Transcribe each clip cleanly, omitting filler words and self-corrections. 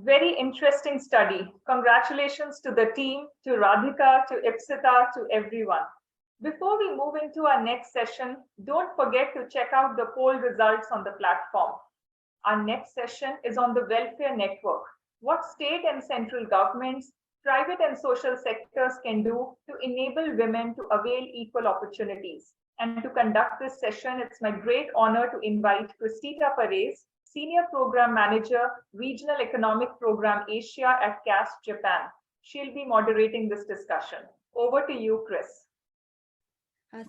Very interesting study. Congratulations to the team, to Radhika, to Ipsita, to everyone. Before we move into our next session, don't forget to check out the poll results on the platform. Our next session is on the welfare network. What state and central governments, private and social sectors can do to enable women to avail equal opportunities. And to conduct this session, it's my great honor to invite Christita Perez, Senior Program Manager, Regional Economic Program Asia at CAST Japan. She'll be moderating this discussion. Over to you, Chris.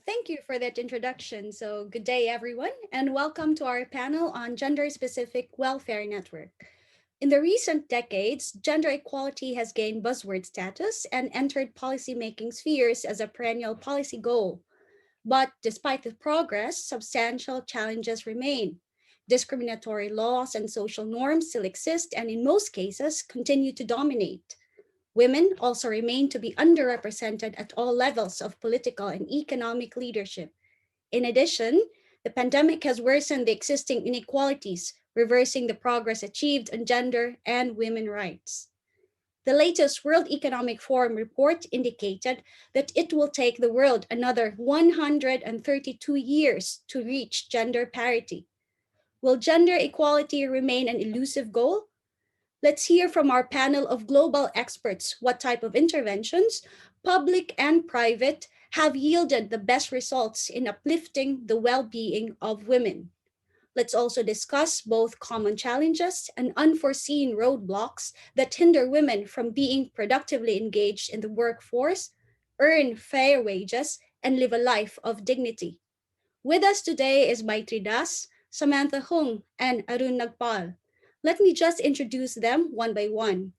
Thank you for that introduction. So, good day, everyone, and welcome to our panel on Gender Specific Welfare Network. In the recent decades, gender equality has gained buzzword status and entered policymaking spheres as a perennial policy goal. But despite the progress, substantial challenges remain. Discriminatory laws and social norms still exist and, in most cases, continue to dominate. Women also remain to be underrepresented at all levels of political and economic leadership. In addition, the pandemic has worsened the existing inequalities, reversing the progress achieved on gender and women rights. The latest World Economic Forum report indicated that it will take the world another 132 years to reach gender parity. Will gender equality remain an elusive goal? Let's hear from our panel of global experts what type of interventions, public and private, have yielded the best results in uplifting the well-being of women. Let's also discuss both common challenges and unforeseen roadblocks that hinder women from being productively engaged in the workforce, earn fair wages, and live a life of dignity. With us today is Maitri Das, Samantha Hung, and Arun Nagpal. Let me just introduce them one by one.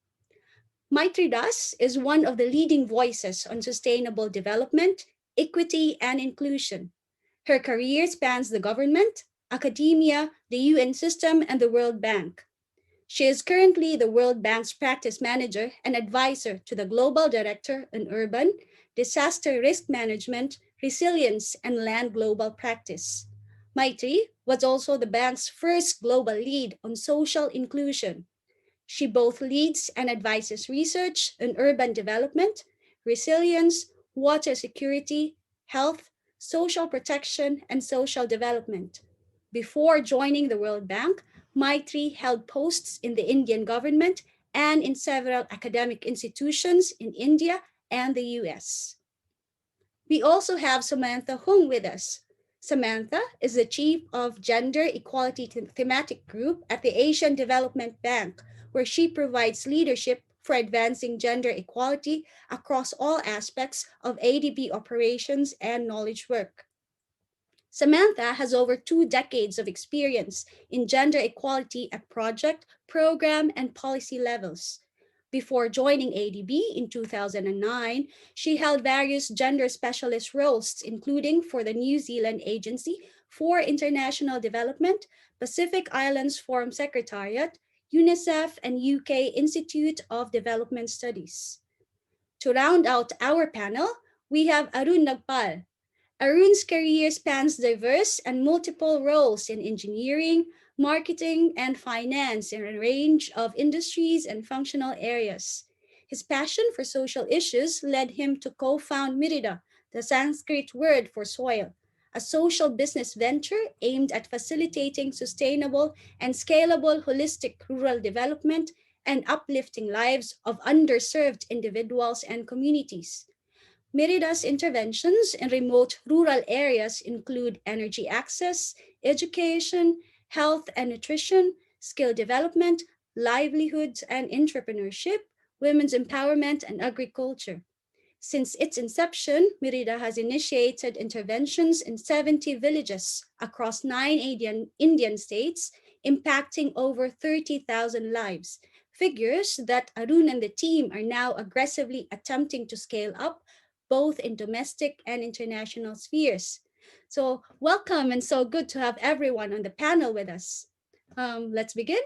Maitri Das is one of the leading voices on sustainable development, equity, and inclusion. Her career spans the government, academia, the UN system, and the World Bank. She is currently the World Bank's practice manager and advisor to the Global Director on Urban, Disaster Risk Management, Resilience, and Land Global Practice. Maitri was also the bank's first global lead on social inclusion. She both leads and advises research on urban development, resilience, water security, health, social protection, and social development. Before joining the World Bank, Maitri held posts in the Indian government and in several academic institutions in India and the US. We also have Samantha Hung with us. Samantha is the chief of Gender Equality Thematic Group at the Asian Development Bank, where she provides leadership for advancing gender equality across all aspects of ADB operations and knowledge work. Samantha has over 2 decades of experience in gender equality at project, program, and policy levels. Before joining ADB in 2009, she held various gender specialist roles, including for the New Zealand Agency for International Development, Pacific Islands Forum Secretariat, UNICEF, and UK Institute of Development Studies. To round out our panel, we have Arun Nagpal. Arun's career spans diverse and multiple roles in engineering, marketing, and finance in a range of industries and functional areas. His passion for social issues led him to co-found Mirida, the Sanskrit word for soil, a social business venture aimed at facilitating sustainable and scalable holistic rural development and uplifting lives of underserved individuals and communities. Merida's interventions in remote rural areas include energy access, education, health and nutrition, skill development, livelihoods and entrepreneurship, women's empowerment, and agriculture. Since its inception, Merida has initiated interventions in 70 villages across 9 Indian states, impacting over 30,000 lives. Figures that Arun and the team are now aggressively attempting to scale up both in domestic and international spheres. So, welcome and so good to have everyone on the panel with us. Let's begin.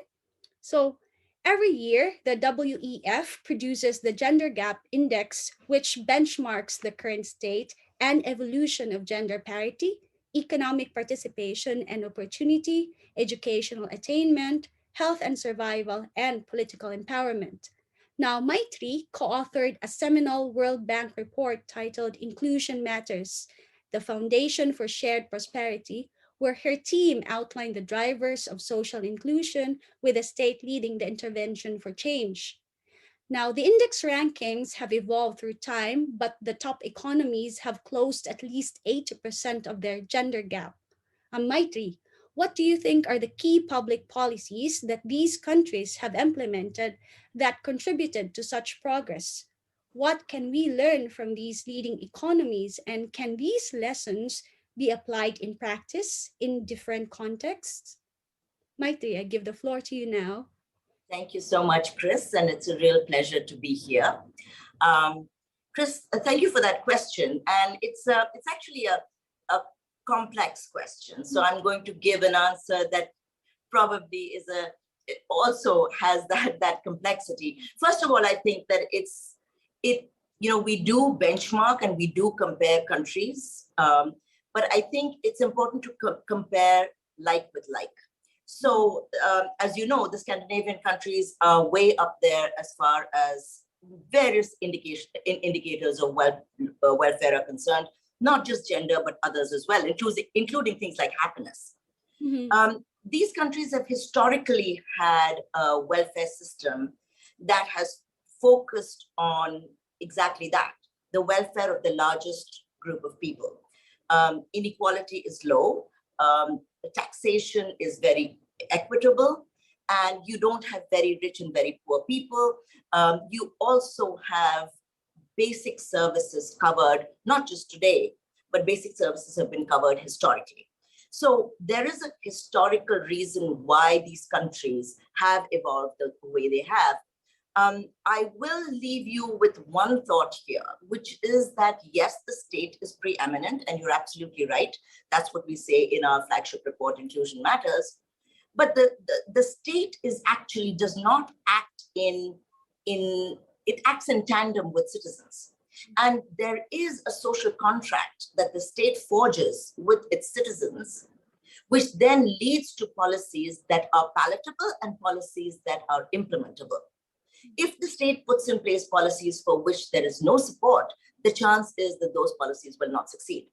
So, every year, the WEF produces the Gender Gap Index, which benchmarks the current state and evolution of gender parity, economic participation and opportunity, educational attainment, health and survival, and political empowerment. Now, Maitri co authored a seminal World Bank report titled Inclusion Matters, the Foundation for Shared Prosperity, where her team outlined the drivers of social inclusion with the state leading the intervention for change. Now, the index rankings have evolved through time, but the top economies have closed at least 80% of their gender gap. Maitri, what do you think are the key public policies that these countries have implemented that contributed to such progress? What can we learn from these leading economies, and can these lessons be applied in practice in different contexts? Maitri, I give the floor to you now. Thank you so much, Chris, and it's a real pleasure to be here. Um, Chris, thank you for that question, and it's actually a complex question. So I'm going to give an answer that probably it also has that complexity. First of all, I think that we do benchmark and we do compare countries, but I think it's important to compare like with like. So as you know, the Scandinavian countries are way up there as far as various indicators of welfare are concerned, not just gender, but others as well, including things like happiness. Mm-hmm. These countries have historically had a welfare system that has focused on exactly that, the welfare of the largest group of people. Inequality is low. Taxation is very equitable, and you don't have very rich and very poor people. You also have basic services covered, not just today, but basic services have been covered historically. So there is a historical reason why these countries have evolved the way they have. I will leave you with one thought here, which is that yes, the state is preeminent, and you're absolutely right. That's what we say in our flagship report, Inclusion Matters. But the state does not act it acts in tandem with citizens. And there is a social contract that the state forges with its citizens, which then leads to policies that are palatable and policies that are implementable. If the state puts in place policies for which there is no support, the chance is that those policies will not succeed.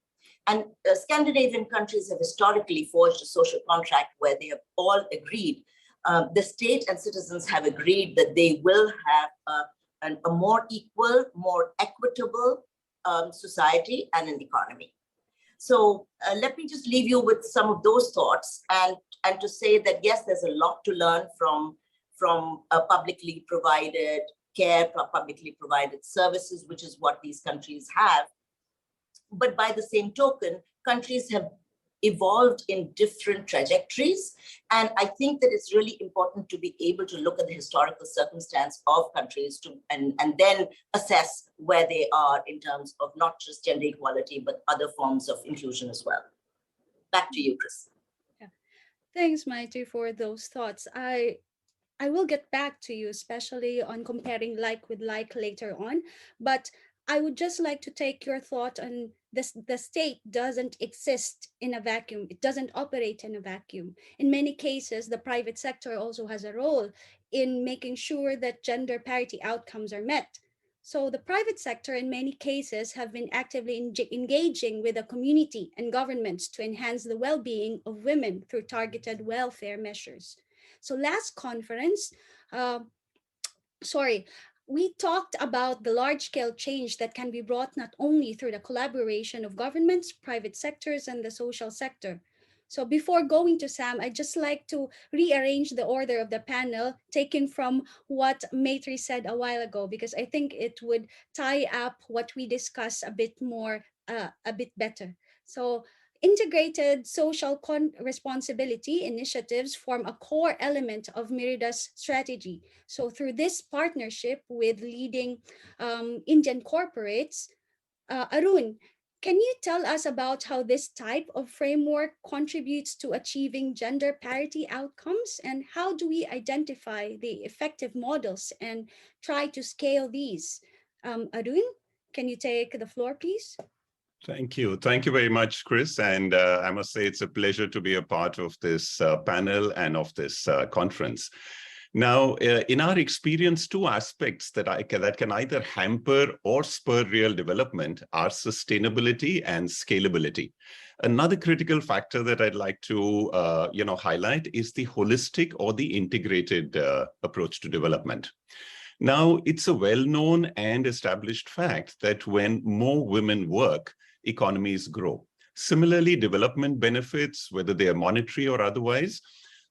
And Scandinavian countries have historically forged a social contract where they have all agreed, the state and citizens have agreed that they will have a more equal, more equitable society and an economy. So let me just leave you with some of those thoughts, and to say that yes, there's a lot to learn from publicly provided care, publicly provided services, which is what these countries have. But by the same token, countries have evolved in different trajectories. And I think that it's really important to be able to look at the historical circumstance of countries and then assess where they are in terms of not just gender equality, but other forms of inclusion as well. Back to you, Chris. Yeah. Thanks, Maitri, for those thoughts. I will get back to you, especially on comparing like with like later on. But I would just like to take your thought on this. The state doesn't exist in a vacuum. It doesn't operate in a vacuum. In many cases, the private sector also has a role in making sure that gender parity outcomes are met. So the private sector in many cases have been actively engaging with the community and governments to enhance the well-being of women through targeted welfare measures. So last conference, uh, sorry, we talked about the large scale change that can be brought not only through the collaboration of governments, private sectors, and the social sector. So before going to Sam, I'd just like to rearrange the order of the panel, taken from what Maitri said a while ago, because I think it would tie up what we discussed a bit more, a bit better. So integrated social responsibility initiatives form a core element of Merida's strategy. So, through this partnership with leading Indian corporates, Arun, can you tell us about how this type of framework contributes to achieving gender parity outcomes, and how do we identify the effective models and try to scale these? Arun, can you take the floor, please? Thank you. Thank you very much, Chris. And I must say it's a pleasure to be a part of this panel and of this conference. Now, in our experience, two aspects that can either hamper or spur real development are sustainability and scalability. Another critical factor that I'd like to highlight is the holistic or the integrated approach to development. Now, it's a well-known and established fact that when more women work, economies grow. Similarly, development benefits, whether they are monetary or otherwise,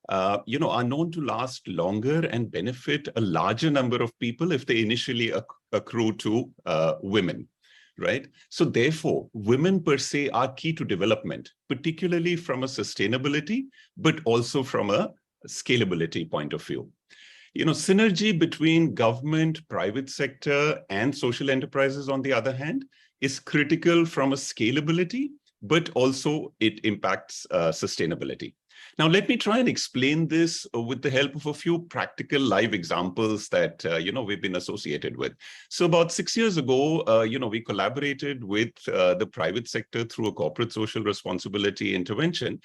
are known to last longer and benefit a larger number of people if they initially accrue to women, right? So therefore, women per se are key to development, particularly from a sustainability, but also from a scalability point of view. Synergy between government, private sector, and social enterprises, on the other hand, is critical from a scalability, but also it impacts sustainability. Now, let me try and explain this with the help of a few practical live examples that, we've been associated with. So about 6 years ago, we collaborated with the private sector through a corporate social responsibility intervention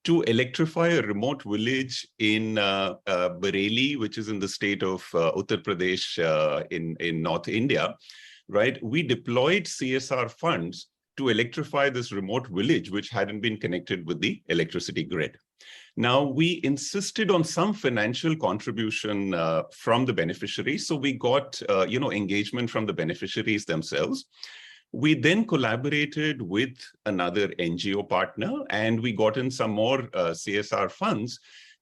to electrify a remote village in Bareilly, which is in the state of Uttar Pradesh in North India, right? We deployed CSR funds to electrify this remote village, which hadn't been connected with the electricity grid. Now, we insisted on some financial contribution from the beneficiaries. So we got, engagement from the beneficiaries themselves. We then collaborated with another NGO partner, and we got in some more CSR funds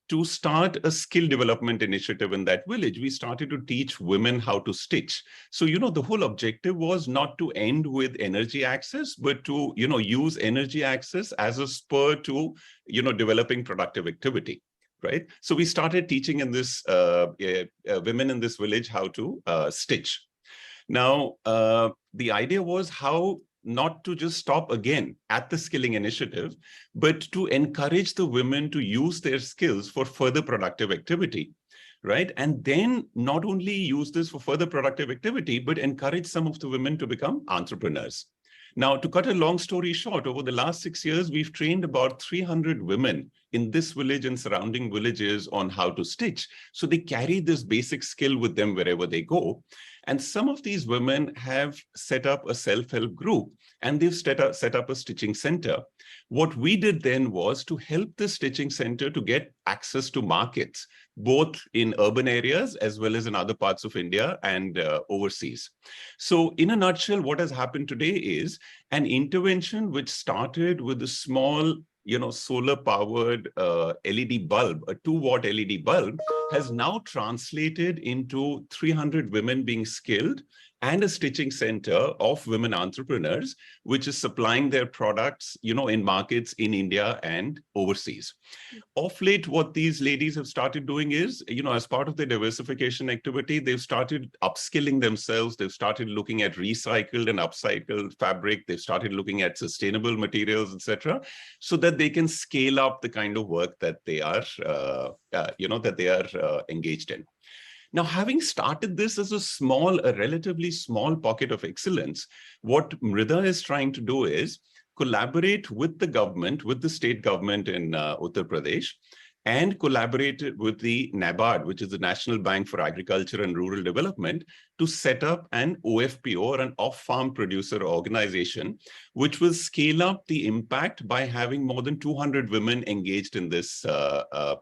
to start a skill development initiative in that village. We started to teach women how to stitch. So, the whole objective was not to end with energy access, but to, use energy access as a spur to, developing productive activity, right? So we started teaching in this women in this village how to stitch. Now, the idea was how not to just stop again at the skilling initiative, but to encourage the women to use their skills for further productive activity, right? And then not only use this for further productive activity, but encourage some of the women to become entrepreneurs. Now, to cut a long story short, over the last 6 years, we've trained about 300 women in this village and surrounding villages on how to stitch. So they carry this basic skill with them wherever they go. And some of these women have set up a self-help group, and they've set up a stitching center. What we did then was to help the stitching center to get access to markets, both in urban areas as well as in other parts of India and overseas. So in a nutshell, what has happened today is an intervention which started with a small solar-powered LED bulb, a 2-watt LED bulb, has now translated into 300 women being skilled and a stitching center of women entrepreneurs, which is supplying their products, in markets in India and overseas. Of late, what these ladies have started doing is, as part of their diversification activity, they've started upskilling themselves. They've started looking at recycled and upcycled fabric. They've started looking at sustainable materials, etc., so that they can scale up the kind of work that they are, engaged in. Now, having started this as a relatively small pocket of excellence, what Mrida is trying to do is collaborate with the government, with the state government in Uttar Pradesh, and collaborated with the NABARD, which is the National Bank for Agriculture and Rural Development, to set up an OFPO, or an off-farm producer organization, which will scale up the impact by having more than 200 women engaged in this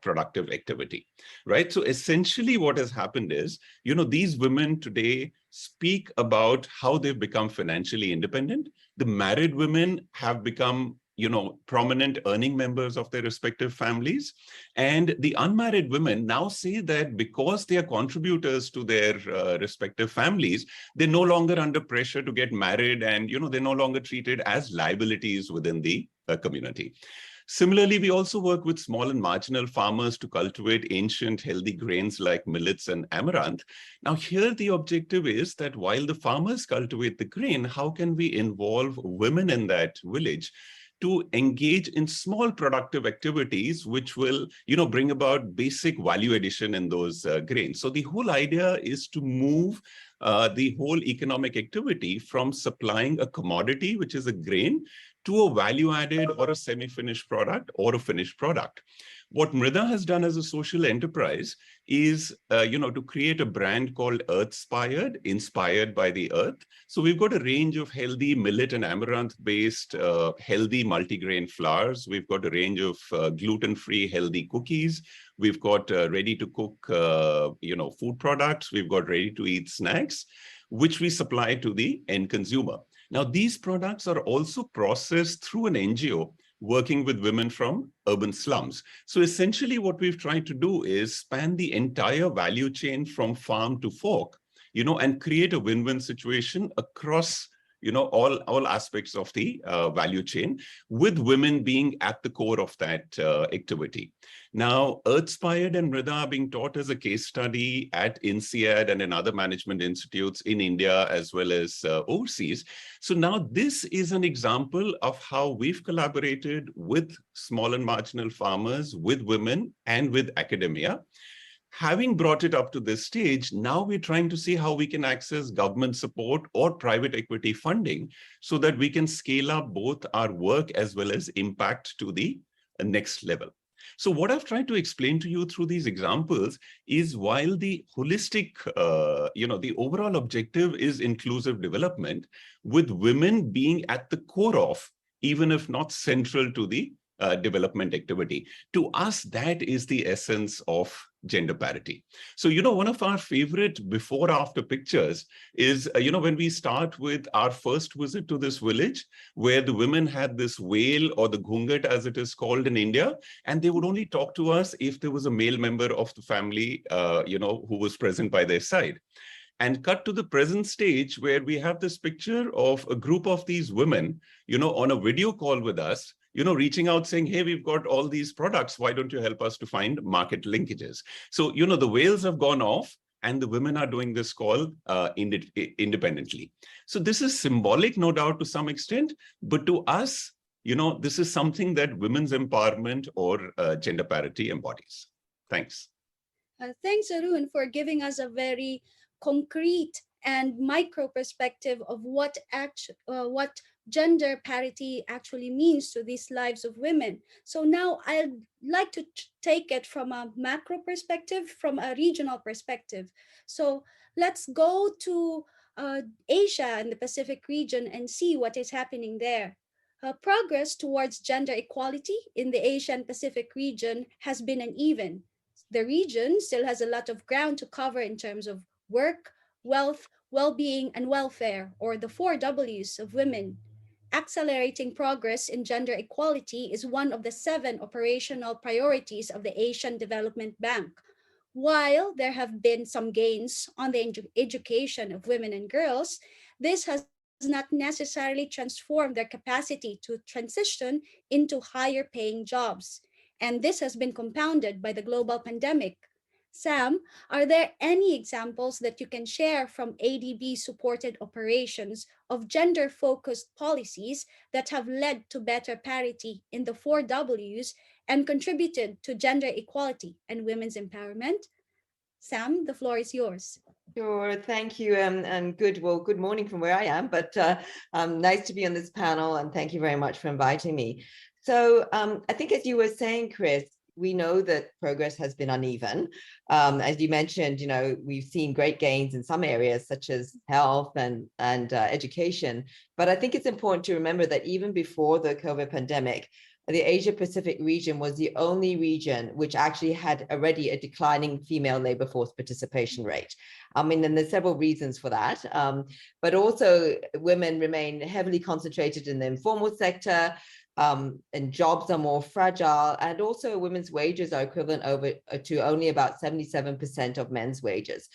productive activity, right? So essentially what has happened is, these women today speak about how they've become financially independent. The married women have become prominent earning members of their respective families. And the unmarried women now say that because they are contributors to their respective families, they're no longer under pressure to get married, and they're no longer treated as liabilities within the community. Similarly, we also work with small and marginal farmers to cultivate ancient healthy grains like millets and amaranth. Now here the objective is that while the farmers cultivate the grain, how can we involve women in that village to engage in small productive activities, which will, bring about basic value addition in those grains. So the whole idea is to move the whole economic activity from supplying a commodity, which is a grain, to a value-added or a semi-finished product or a finished product. What Mrida has done as a social enterprise is, to create a brand called Earthspired, inspired by the earth. So we've got a range of healthy millet and amaranth-based healthy multigrain flours. We've got a range of gluten-free healthy cookies. We've got ready-to-cook, food products. We've got ready-to-eat snacks, which we supply to the end consumer. Now, these products are also processed through an NGO working with women from urban slums. So essentially what we've tried to do is span the entire value chain from farm to fork, and create a win-win situation across all aspects of the value chain, with women being at the core of that activity. Now, Earthspired and Mrida are being taught as a case study at INSEAD and in other management institutes in India as well as overseas. So now this is an example of how we've collaborated with small and marginal farmers, with women, and with academia. Having brought it up to this stage, now we're trying to see how we can access government support or private equity funding so that we can scale up both our work as well as impact to the next level. So what I've tried to explain to you through these examples is, while the holistic, the overall objective is inclusive development, with women being at the core of, even if not central to the development activity. To us, that is the essence of gender parity. So, one of our favorite before-after pictures is, when we start with our first visit to this village, where the women had this veil, or the ghungat as it is called in India, and they would only talk to us if there was a male member of the family, who was present by their side. And cut to the present stage, where we have this picture of a group of these women, on a video call with us, reaching out saying, hey, we've got all these products. Why don't you help us to find market linkages? So, the veils have gone off and the women are doing this call independently. So this is symbolic, no doubt, to some extent, but to us, this is something that women's empowerment or gender parity embodies. Thanks. Thanks, Arun, for giving us a very concrete and micro perspective of what gender parity actually means to these lives of women. So now I'd like to take it from a macro perspective, from a regional perspective. So let's go to Asia and the Pacific region and see what is happening there. Progress towards gender equality in the Asian Pacific region has been uneven. The region still has a lot of ground to cover in terms of work, wealth, well-being, and welfare, or the 4 Ws of women. Accelerating progress in gender equality is one of the 7 operational priorities of the Asian Development Bank. While there have been some gains on the education of women and girls, this has not necessarily transformed their capacity to transition into higher paying jobs. And this has been compounded by the global pandemic. Sam, are there any examples that you can share from ADB-supported operations of gender-focused policies that have led to better parity in the 4 Ws and contributed to gender equality and women's empowerment? Sam, the floor is yours. Sure, thank you, and good morning from where I am, but nice to be on this panel, and thank you very much for inviting me. So I think, as you were saying, Chris, we know that progress has been uneven. As you mentioned, we've seen great gains in some areas such as health and education. But I think it's important to remember that even before the COVID pandemic, the Asia Pacific region was the only region which actually had already a declining female labor force participation rate. And there's several reasons for that. But also women remain heavily concentrated in the informal sector, and jobs are more fragile, and also women's wages are equivalent to only about 77% of men's wages.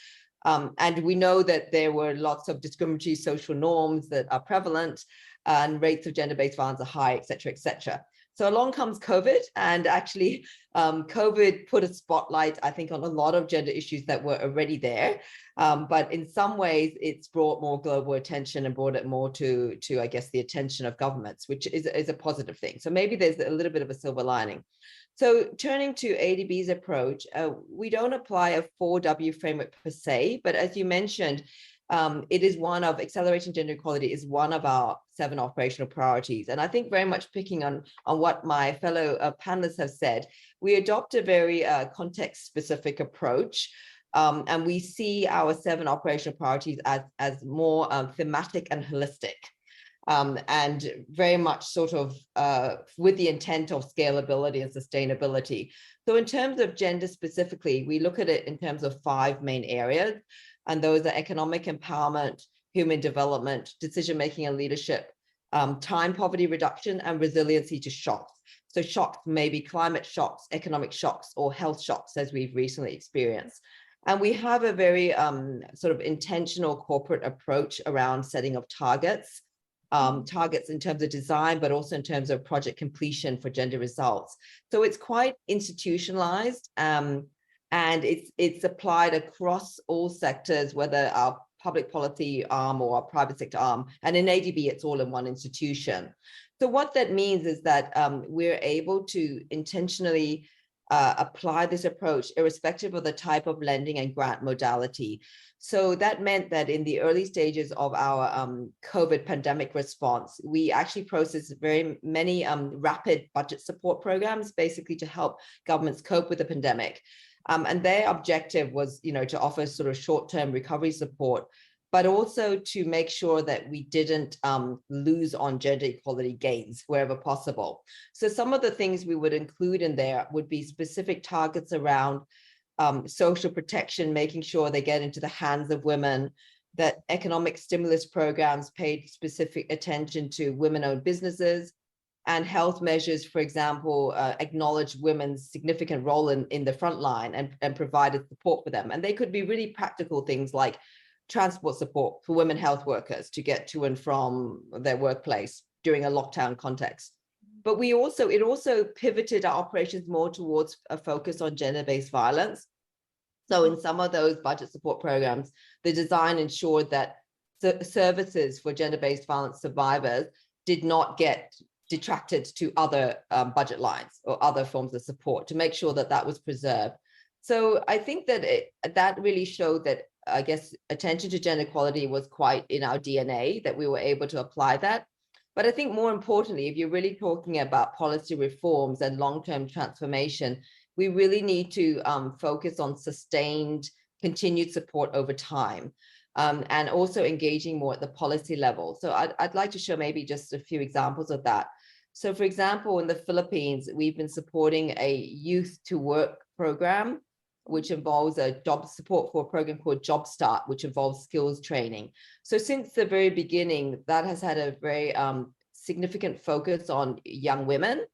And we know that there were lots of discriminatory social norms that are prevalent, and rates of gender-based violence are high, et cetera, et cetera. So along comes COVID, and actually COVID put a spotlight, I think, on a lot of gender issues that were already there. But in some ways, it's brought more global attention and brought it more to I guess, the attention of governments, which is a positive thing. So maybe there's a little bit of a silver lining. So turning to ADB's approach, we don't apply a 4W framework per se, but as you mentioned, it is one of accelerating gender equality is one of our 7 operational priorities. And I think very much picking on what my fellow panelists have said, we adopt a very context-specific approach. And we see our 7 operational priorities as more thematic and holistic. And very much sort of with the intent of scalability and sustainability. So in terms of gender specifically, we look at it in terms of 5 main areas, and those are economic empowerment, human development, decision-making and leadership, time poverty reduction, and resiliency to shocks. So shocks may be climate shocks, economic shocks, or health shocks, as we've recently experienced. And we have a very sort of intentional corporate approach around setting of targets. Targets in terms of design, but also in terms of project completion for gender results. So it's quite institutionalized, and it's applied across all sectors, whether our public policy arm or our private sector arm. And in ADB, it's all in one institution. So what that means is that we're able to intentionally apply this approach irrespective of the type of lending and grant modality. So that meant that in the early stages of our COVID pandemic response, we actually processed very many rapid budget support programs, basically to help governments cope with the pandemic. And their objective was, to offer sort of short-term recovery support, but also to make sure that we didn't lose on gender equality gains wherever possible. So some of the things we would include in there would be specific targets around social protection, making sure they get into the hands of women, that economic stimulus programs paid specific attention to women-owned businesses, and health measures, for example, acknowledge women's significant role in the front line and provided support for them. And they could be really practical things like transport support for women health workers to get to and from their workplace during a lockdown context. But it also pivoted our operations more towards a focus on gender-based violence. So in some of those budget support programs, the design ensured that services for gender-based violence survivors did not get detracted to other budget lines or other forms of support, to make sure that that was preserved. So I think that that really showed that, I guess, attention to gender equality was quite in our DNA, that we were able to apply that. But I think more importantly, if you're really talking about policy reforms and long-term transformation, we really need to focus on sustained, continued support over time, and also engaging more at the policy level. So I'd like to show maybe just a few examples of that. So for example, in the Philippines, we've been supporting a youth to work program, which involves a job support for a program called Job Start, which involves skills training. So since the very beginning, that has had a very significant focus on young women.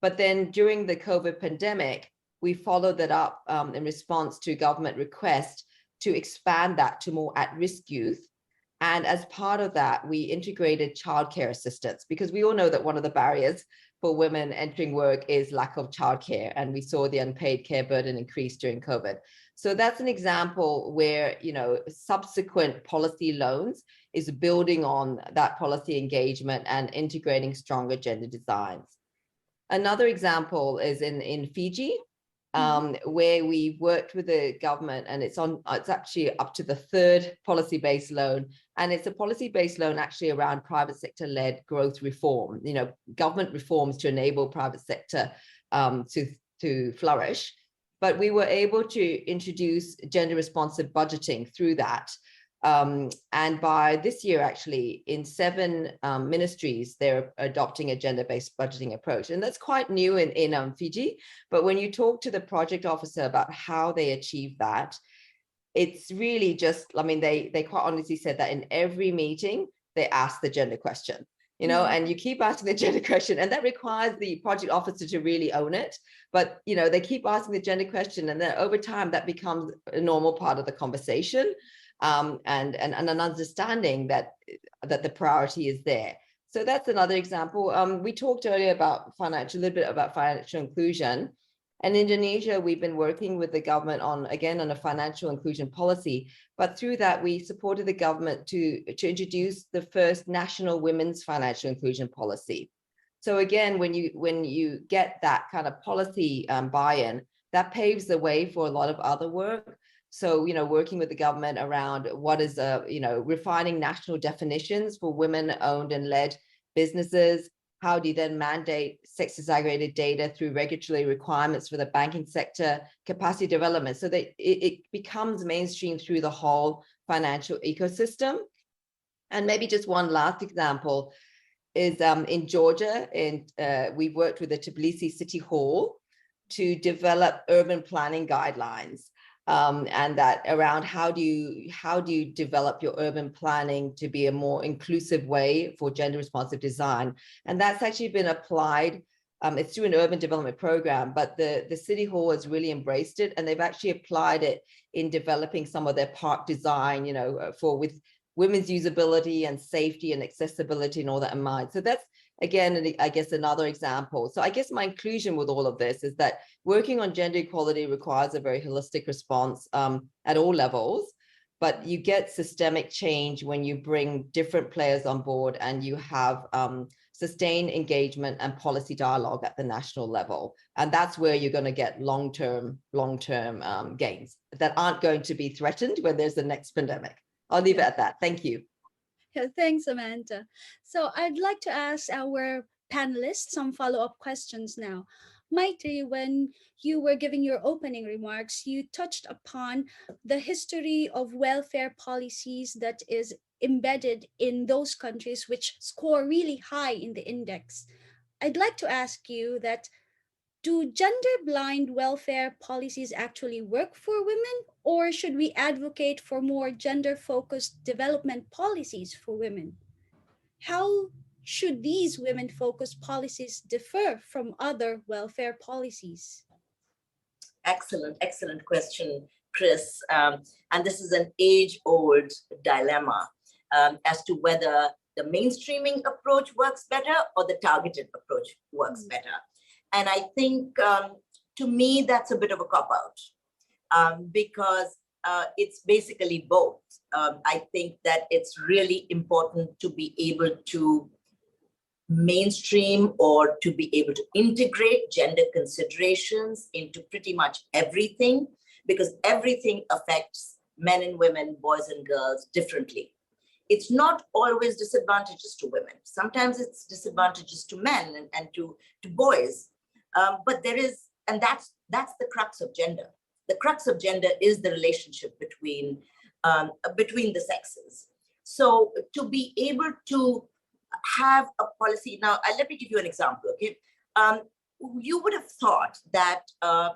But then during the COVID pandemic, we followed that up in response to government request to expand that to more at-risk youth. And as part of that, we integrated childcare assistance, because we all know that one of the barriers for women entering work is lack of childcare. And we saw the unpaid care burden increase during COVID. So that's an example where, subsequent policy loans is building on that policy engagement and integrating stronger gender designs. Another example is in Fiji, where we worked with the government, and it's actually up to the 3rd policy-based loan. And it's a policy-based loan actually around private sector-led growth reform, government reforms to enable private sector to flourish. But we were able to introduce gender responsive budgeting through that. And by this year, actually, in 7 ministries, they're adopting a gender-based budgeting approach. And that's quite new in Fiji. But when you talk to the project officer about how they achieve that, it's really just, they quite honestly said that in every meeting, they ask the gender question, and you keep asking the gender question, and that requires the project officer to really own it. But, they keep asking the gender question, and then over time, that becomes a normal part of the conversation. And an understanding that the priority is there. So that's another example. We talked earlier about a little bit about financial inclusion. And in Indonesia, we've been working with the government on a financial inclusion policy. But through that, we supported the government to introduce the first national women's financial inclusion policy. So again, when you get that kind of policy buy-in, that paves the way for a lot of other work. So, working with the government around what is, refining national definitions for women-owned and led businesses. How do you then mandate sex disaggregated data through regulatory requirements for the banking sector, capacity development, so that it becomes mainstream through the whole financial ecosystem. And maybe just one last example is in Georgia, and we've worked with the Tbilisi City Hall to develop urban planning guidelines. And that around how do you develop your urban planning to be a more inclusive way for gender responsive design. And that's actually been applied. It's through an urban development program, but the City Hall has really embraced it, and they've actually applied it in developing some of their park design, with women's usability and safety and accessibility and all that in mind. So that's, again, I guess another example. So I guess my inclusion with all of this is that working on gender equality requires a very holistic response at all levels, but you get systemic change when you bring different players on board and you have sustained engagement and policy dialogue at the national level. And that's where you're going to get long-term gains that aren't going to be threatened when there's the next pandemic. I'll leave it at that. Thank you. Yeah, thanks, Amanda. So I'd like to ask our panelists some follow-up questions now. Maitri, when you were giving your opening remarks, you touched upon the history of welfare policies that is embedded in those countries which score really high in the index. I'd like to ask you that, do gender-blind welfare policies actually work for women, or should we advocate for more gender-focused development policies for women? How should these women-focused policies differ from other welfare policies? Excellent question, Chris. And this is an age-old dilemma as to whether the mainstreaming approach works better or the targeted approach works better. And I think, to me, that's a bit of a cop-out because it's basically both. I think that it's really important to be able to mainstream or to be able to integrate gender considerations into pretty much everything, because everything affects men and women, boys and girls differently. It's not always disadvantageous to women. Sometimes it's disadvantageous to men and to boys. But there is, and that's the crux of gender. The crux of gender is the relationship between the sexes. So to be able to have a policy, now let me give you an example, okay? You would have thought that a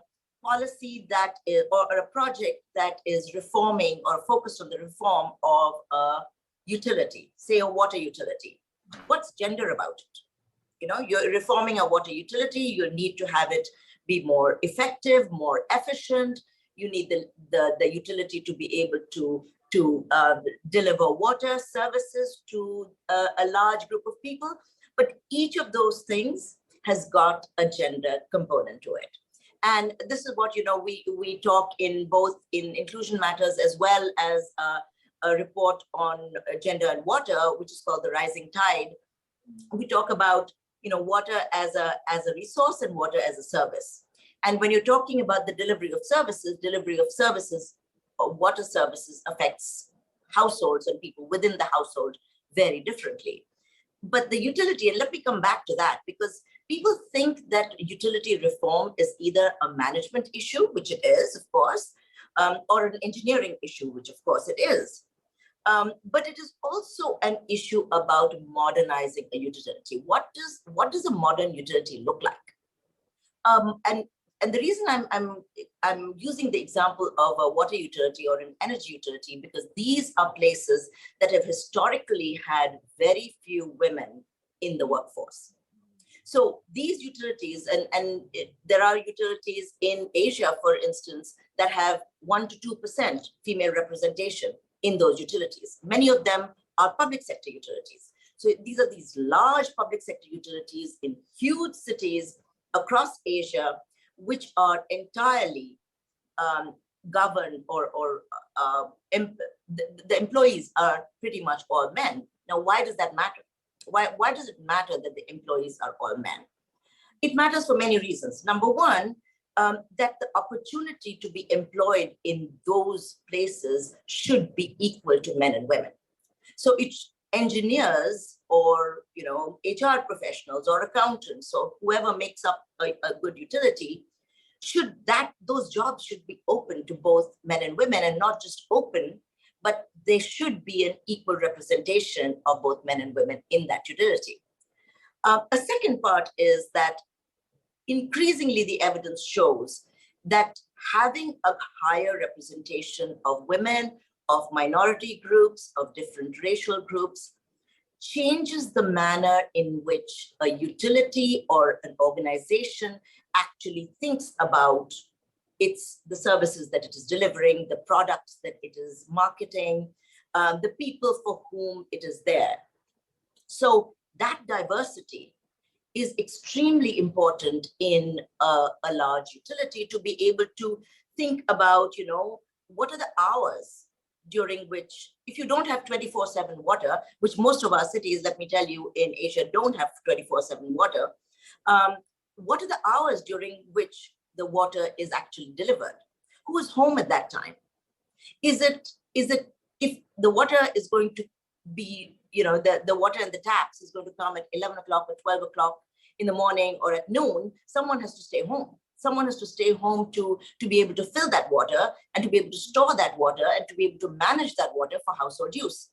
policy that is, or a project that is reforming or focused on the reform of a utility, say a water utility, what's gender about it? You're reforming a water utility, you need to have it be more effective, more efficient. You need the utility to be able to deliver water services to a large group of people. But each of those things has got a gender component to it. And this is what, we talk in both in Inclusion Matters as well as a report on gender and water, which is called The Rising Tide. We talk about water as a resource and water as a service. And when you're talking about the delivery of services, water services affects households and people within the household very differently. But the utility, and let me come back to that, because people think that utility reform is either a management issue, which it is, of course, or an engineering issue, which of course it is. But it is also an issue about modernizing a utility. What does a modern utility look like? And the reason I'm using the example of a water utility or an energy utility, because these are places that have historically had very few women in the workforce. So these utilities, and there are utilities in Asia, for instance, that have 1 to 2% female representation in those utilities. Many of them are public sector utilities. So these are these large public sector utilities in huge cities across Asia, which are entirely governed or the employees are pretty much all men. Now, why does that matter? Why does it matter that the employees are all men? It matters for many reasons. Number one, that the opportunity to be employed in those places should be equal to men and women. So it's engineers or HR professionals or accountants or whoever makes up a good utility, those jobs should be open to both men and women, and not just open, but there should be an equal representation of both men and women in that utility. A second part is that increasingly the evidence shows that having a higher representation of women, of minority groups, of different racial groups, changes the manner in which a utility or an organization actually thinks about the services that it is delivering, the products that it is marketing, the people for whom it is there. So that diversity is extremely important in a large utility, to be able to think about, what are the hours during which, if you don't have 24/7 water, which most of our cities, let me tell you, in Asia don't have 24/7 water, what are the hours during which the water is actually delivered? Who is home at that time? Is it if the water is going to be, the water in the taps is going to come at 11 o'clock or 12 o'clock in the morning or at noon, someone has to stay home. Someone has to stay home to be able to fill that water and to be able to store that water and to be able to manage that water for household use.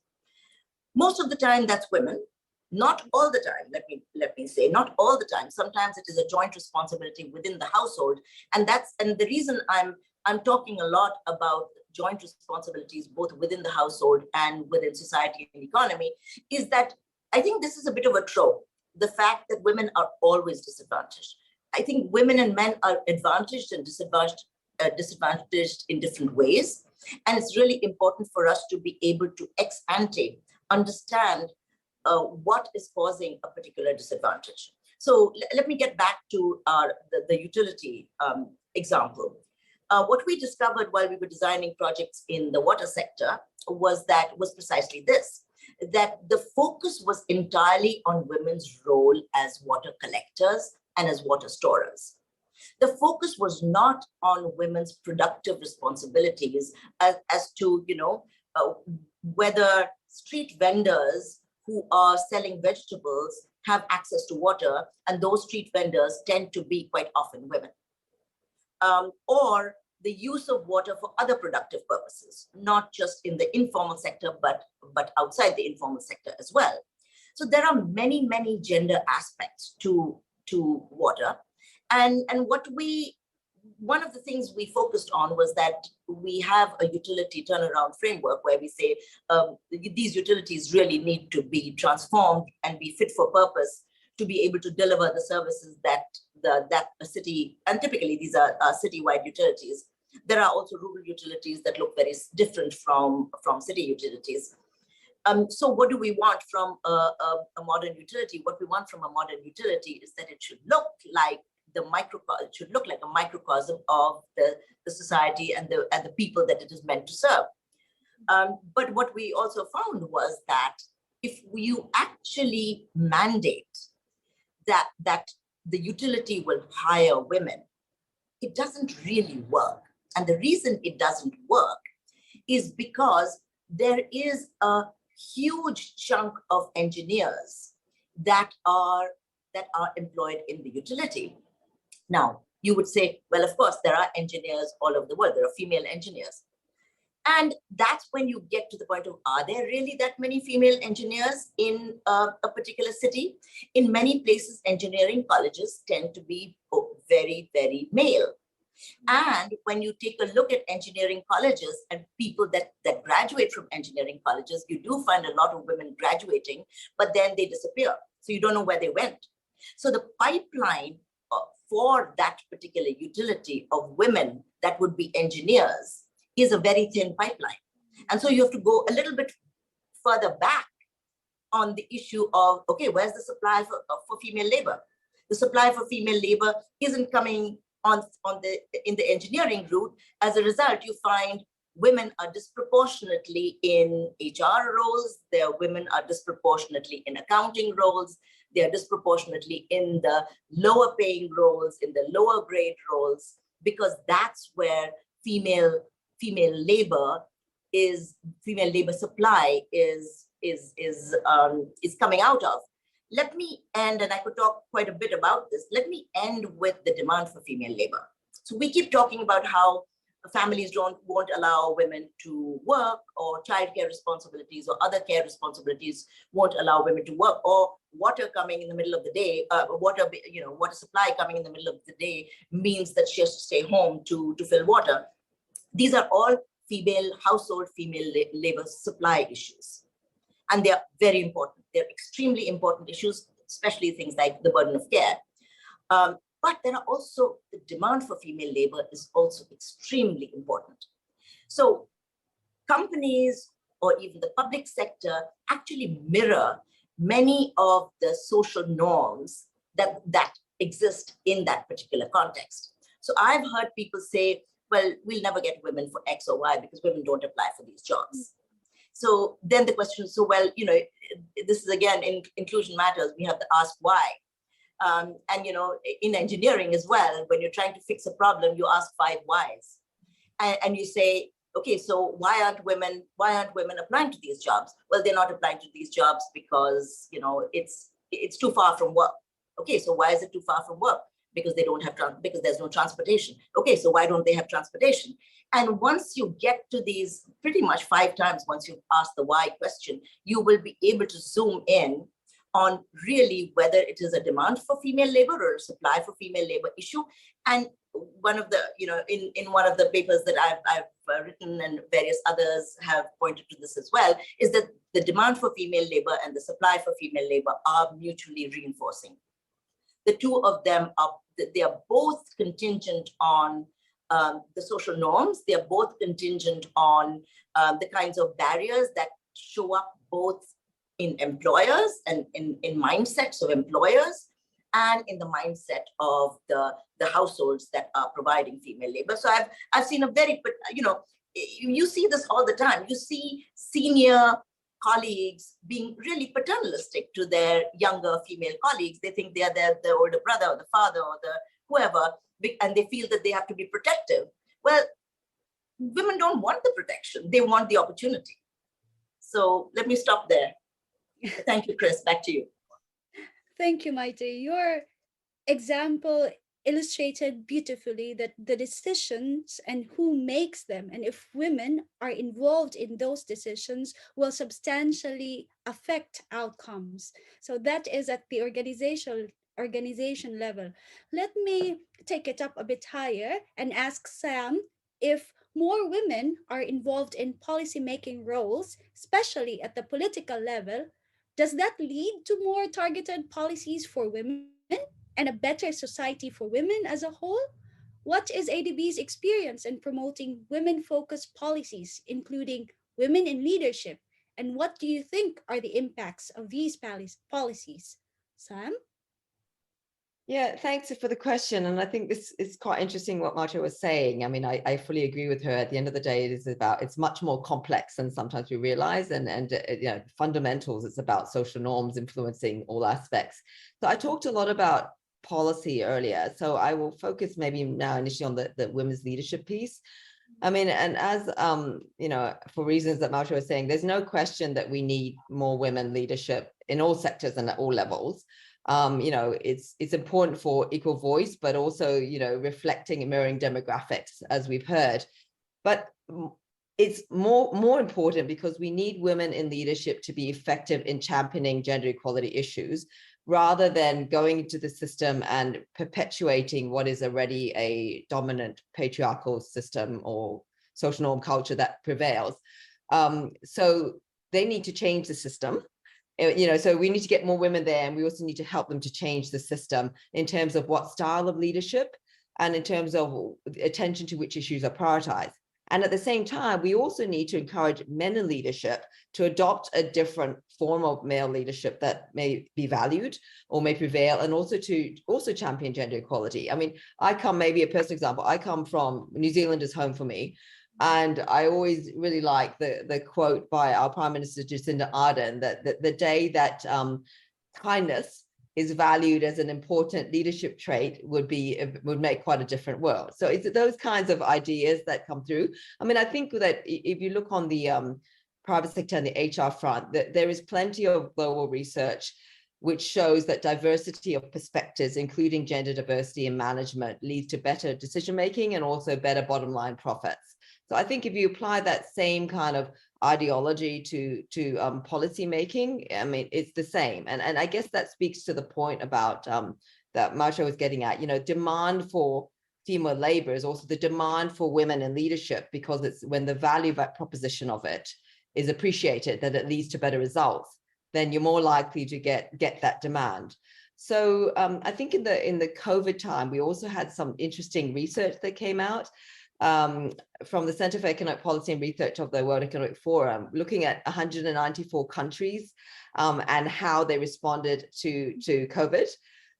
Most of the time, that's women. Not all the time, let me say, not all the time. Sometimes it is a joint responsibility within the household. And the reason I'm talking a lot about joint responsibilities, both within the household and within society and economy, is that I think this is a bit of a trope. The fact that women are always disadvantaged. I think women and men are advantaged and disadvantaged in different ways. And it's really important for us to be able to ex ante understand what is causing a particular disadvantage. So let me get back to the utility example. What we discovered while we were designing projects in the water sector was precisely this, that the focus was entirely on women's role as water collectors and as water storers. The focus was not on women's productive responsibilities as to, whether street vendors who are selling vegetables have access to water, and those street vendors tend to be quite often women. Or the use of water for other productive purposes, not just in the informal sector, but outside the informal sector as well. So there are many, many gender aspects to water. And one of the things we focused on was that we have a utility turnaround framework where we say these utilities really need to be transformed and be fit for purpose to be able to deliver the services that a city, and typically these are citywide utilities. There are also rural utilities that look very different from city utilities. So what do we want from a modern utility? What we want from a modern utility is that it should look like a microcosm of the society and the people that it is meant to serve. But what we also found was that if you actually mandate that the utility will hire women, it doesn't really work. And the reason it doesn't work is because there is a huge chunk of engineers that are employed in the utility. Now, you would say, well, of course, there are engineers all over the world. There are female engineers. And that's when you get to the point of, are there really that many female engineers in a particular city? In many places, engineering colleges tend to be very, very male. And when you take a look at engineering colleges and people that graduate from engineering colleges, you do find a lot of women graduating, but then they disappear. So you don't know where they went. So the pipeline for that particular utility of women that would be engineers is a very thin pipeline. And so you have to go a little bit further back on the issue of, okay, where's the supply for female labor? The supply for female labor isn't coming in the engineering route. As a result, you find women are disproportionately in HR roles. Women are disproportionately in accounting roles. They are disproportionately in the lower paying roles, in the lower grade roles. because that's where female labor supply is coming out of. Let me end, and I could talk quite a bit about this. Let me end with the demand for female labor. So we keep talking about how families won't allow women to work, or childcare responsibilities or other care responsibilities won't allow women to work, or water coming in the middle of the day, water supply coming in the middle of the day means that she has to stay home to fill water. These are all female labor supply issues. And they're very important. They're extremely important issues, especially things like the burden of care. But there are also, the demand for female labor is also extremely important. So companies or even the public sector actually mirror many of the social norms that exist in that particular context. So I've heard people say, well, we'll never get women for X or Y because women don't apply for these jobs. So then the question is, so, well, this is again, in Inclusion Matters, we have to ask why. And, in engineering as well, when you're trying to fix a problem, you ask 5 whys. And you say, okay, so why aren't women applying to these jobs? Well, they're not applying to these jobs because, it's too far from work. Okay, so why is it too far from work? Because they don't have, because there's no transportation. Okay, so why don't they have transportation? And once you get to these pretty much 5 times, once you've asked the why question, you will be able to zoom in on really whether it is a demand for female labor or a supply for female labor issue. And one of the, in one of the papers that I've written, and various others have pointed to this as well, is that the demand for female labor and the supply for female labor are mutually reinforcing. The two of them they are both contingent on the social norms. They are both contingent on the kinds of barriers that show up both in employers and in mindsets of employers, and in the mindset of the households that are providing female labor. So I've seen a very, you see this all the time. You see senior colleagues being really paternalistic to their younger female colleagues. They think they are the older brother or the father or the whoever, and they feel that they have to be protective. Well, women don't want the protection. They want the opportunity. So let me stop there. Thank you, Chris. Back to you. Thank you, Maite. Your example illustrated beautifully that the decisions and who makes them, and if women are involved in those decisions, will substantially affect outcomes. So that is at the organization level. Let me take it up a bit higher and ask Sam, if more women are involved in policy-making roles, especially at the political level, does that lead to more targeted policies for women and a better society for women as a whole? What is ADB's experience in promoting women-focused policies, including women in leadership? And what do you think are the impacts of these policies? Sam? Yeah, thanks for the question. And I think this is quite interesting what Marta was saying. I mean, I fully agree with her. At the end of the day, it's much more complex than sometimes we realize. And fundamentals, it's about social norms influencing all aspects. So I talked a lot about policy earlier. So I will focus maybe now initially on the women's leadership piece. I mean, and as, for reasons that Marta was saying, there's no question that we need more women leadership in all sectors and at all levels. It's important for equal voice, but also, reflecting and mirroring demographics, as we've heard. But it's more important because we need women in leadership to be effective in championing gender equality issues, rather than going into the system and perpetuating what is already a dominant patriarchal system or social norm culture that prevails. So they need to change the system. So we need to get more women there, and we also need to help them to change the system in terms of what style of leadership and in terms of attention to which issues are prioritized. And at the same time, we also need to encourage men in leadership to adopt a different form of male leadership that may be valued or may prevail, and also to champion gender equality. I mean, a personal example, I come from New Zealand is home for me. And I always really like the quote by our Prime Minister Jacinda Ardern that the day that kindness is valued as an important leadership trait would make quite a different world. So it's those kinds of ideas that come through. I mean, I think that if you look on the private sector and the HR front, that there is plenty of global research which shows that diversity of perspectives, including gender diversity in management, leads to better decision-making and also better bottom line profits. So I think if you apply that same kind of ideology to policy making, I mean, it's the same. And I guess that speaks to the point about that Marsha was getting at, demand for female labor is also the demand for women in leadership, because it's when the value proposition of it is appreciated, that it leads to better results, then you're more likely to get that demand. So I think in the COVID time, we also had some interesting research that came out from the Center for Economic Policy and Research of the World Economic Forum, looking at 194 countries and how they responded to COVID.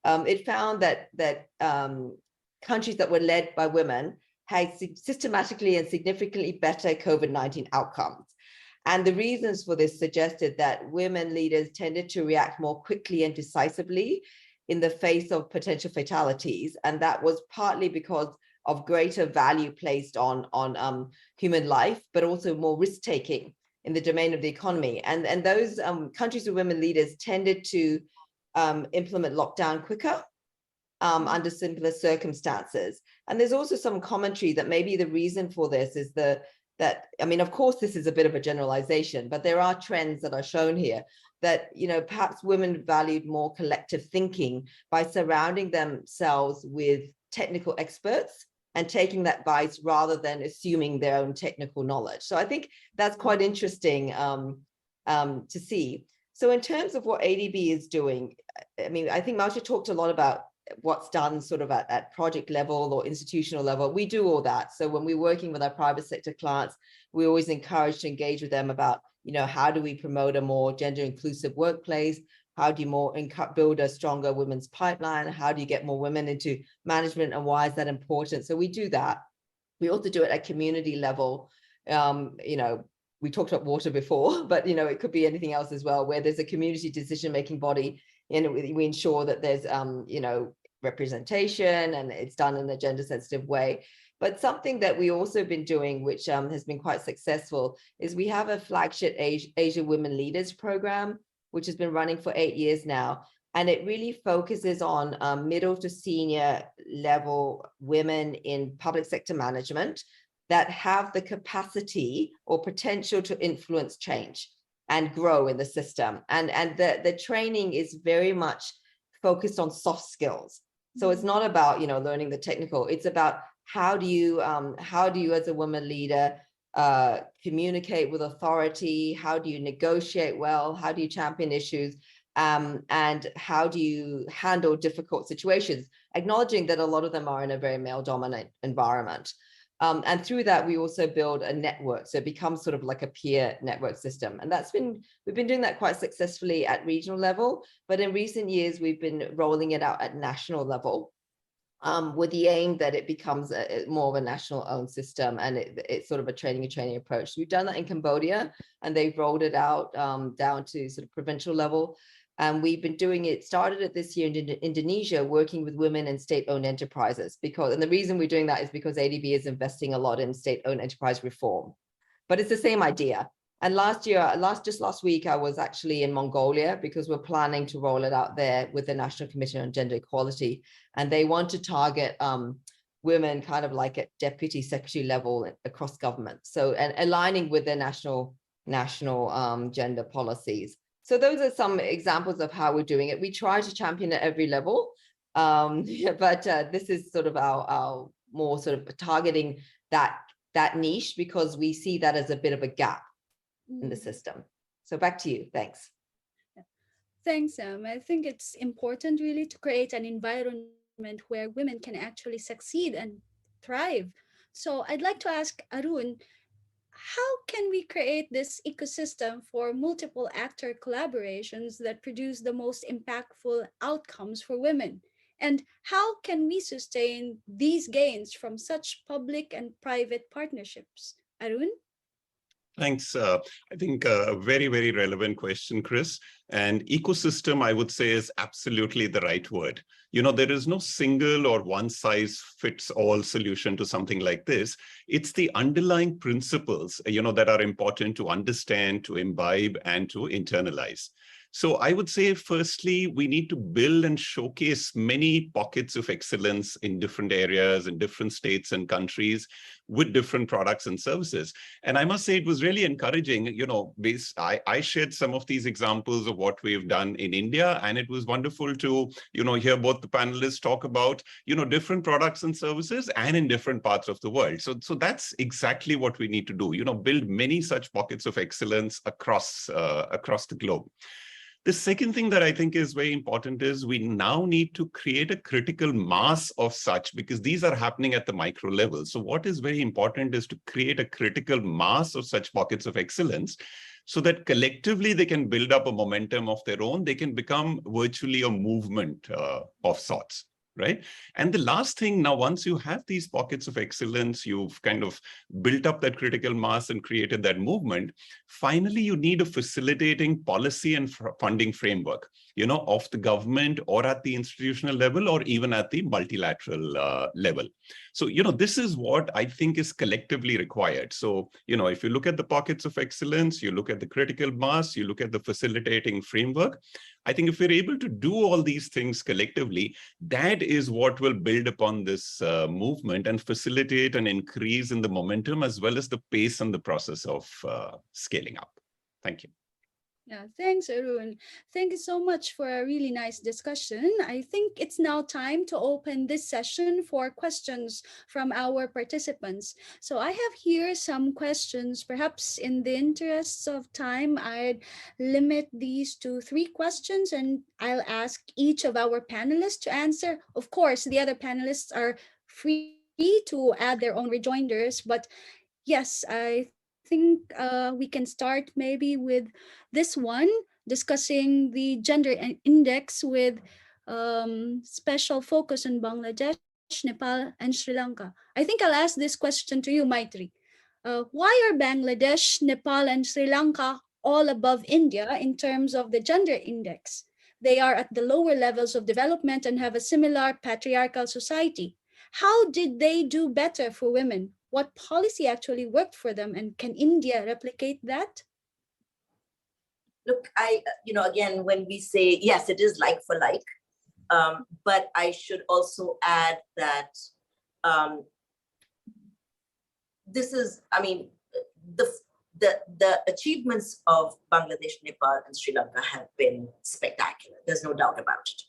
It found that countries that were led by women had systematically and significantly better COVID-19 outcomes. And the reasons for this suggested that women leaders tended to react more quickly and decisively in the face of potential fatalities. And that was partly because of greater value placed on human life, but also more risk-taking in the domain of the economy. And those countries with women leaders tended to implement lockdown quicker under simpler circumstances. And there's also some commentary that maybe the reason for this is I mean, of course, this is a bit of a generalization, but there are trends that are shown here that, perhaps women valued more collective thinking by surrounding themselves with technical experts and taking that advice rather than assuming their own technical knowledge. So I think that's quite interesting to see. So in terms of what ADB is doing, I mean, I think Marsha talked a lot about what's done sort of at project level or institutional level. We do all that. So when we're working with our private sector clients, we always encourage to engage with them about, how do we promote a more gender inclusive workplace? How do you build a stronger women's pipeline? How do you get more women into management, and why is that important? So we do that. We also do it at community level. We talked about water before, but it could be anything else as well, where there's a community decision-making body, and we ensure that there's representation and it's done in a gender sensitive way. But something that we also been doing, which has been quite successful, is we have a flagship Asia Women Leaders program, which has been running for 8 years now. And it really focuses on middle to senior level women in public sector management that have the capacity or potential to influence change and grow in the system. And the training is very much focused on soft skills. So it's not about, learning the technical. It's about how do you as a woman leader communicate with authority? How do you negotiate well? How do you champion issues? And how do you handle difficult situations, acknowledging that a lot of them are in a very male-dominant environment. And through that, we also build a network. So it becomes sort of like a peer network system. And we've been doing that quite successfully at regional level, but in recent years, we've been rolling it out at national level with the aim that it becomes more of a national owned system, and it's sort of a training approach. So we've done that in Cambodia, and they've rolled it out down to sort of provincial level. And we've been doing it, started it this year in Indonesia, working with women in state-owned enterprises, and the reason we're doing that is because ADB is investing a lot in state-owned enterprise reform. But it's the same idea. And just last week, I was actually in Mongolia because we're planning to roll it out there with the National Commission on Gender Equality. And they want to target women kind of like at deputy secretary level across government. So, and aligning with their national gender policies. So those are some examples of how we're doing it. We try to champion at every level, but this is sort of our more sort of targeting that niche, because we see that as a bit of a gap in the system. So back to you. Thanks. Thanks, Sam. I think it's important really to create an environment where women can actually succeed and thrive. So I'd like to ask Arun, how can we create this ecosystem for multiple actor collaborations that produce the most impactful outcomes for women? And how can we sustain these gains from such public and private partnerships? Arun? Thanks. I think a very, very relevant question, Chris. And ecosystem, I would say, is absolutely the right word. There is no single or one size fits all solution to something like this. It's the underlying principles, that are important to understand, to imbibe, and to internalize. So I would say, firstly, we need to build and showcase many pockets of excellence in different areas, in different states and countries, with different products and services. And I must say, it was really encouraging. I shared some of these examples of what we've done in India, and it was wonderful to, hear both the panelists talk about, different products and services and in different parts of the world. So that's exactly what we need to do, build many such pockets of excellence across the globe. The second thing that I think is very important is we now need to create a critical mass of such, because these are happening at the micro level. So what is very important is to create a critical mass of such pockets of excellence so that collectively they can build up a momentum of their own. They can become virtually a movement of sorts. Right. And the last thing, now, once you have these pockets of excellence, you've kind of built up that critical mass and created that movement. Finally, you need a facilitating policy and funding framework, of the government or at the institutional level or even at the multilateral level. So, this is what I think is collectively required. So, if you look at the pockets of excellence, you look at the critical mass, you look at the facilitating framework, I think if we're able to do all these things collectively, that is what will build upon this movement and facilitate an increase in the momentum as well as the pace and the process of scaling up. Thank you. Yeah, thanks, Arun. Thank you so much for a really nice discussion. I think it's now time to open this session for questions from our participants. So I have here some questions. Perhaps in the interests of time, I'd limit these to 3 questions and I'll ask each of our panelists to answer. Of course, the other panelists are free to add their own rejoinders, but yes, I think we can start maybe with this one, discussing the gender index with special focus on Bangladesh, Nepal, and Sri Lanka. I think I'll ask this question to you, Maitri. Why are Bangladesh, Nepal, and Sri Lanka all above India in terms of the gender index? They are at the lower levels of development and have a similar patriarchal society. How did they do better for women? What policy actually worked for them, and can India replicate that? Look, again, when we say, yes, it is like for like, but I should also add that this is, the achievements of Bangladesh, Nepal, and Sri Lanka have been spectacular. There's no doubt about it.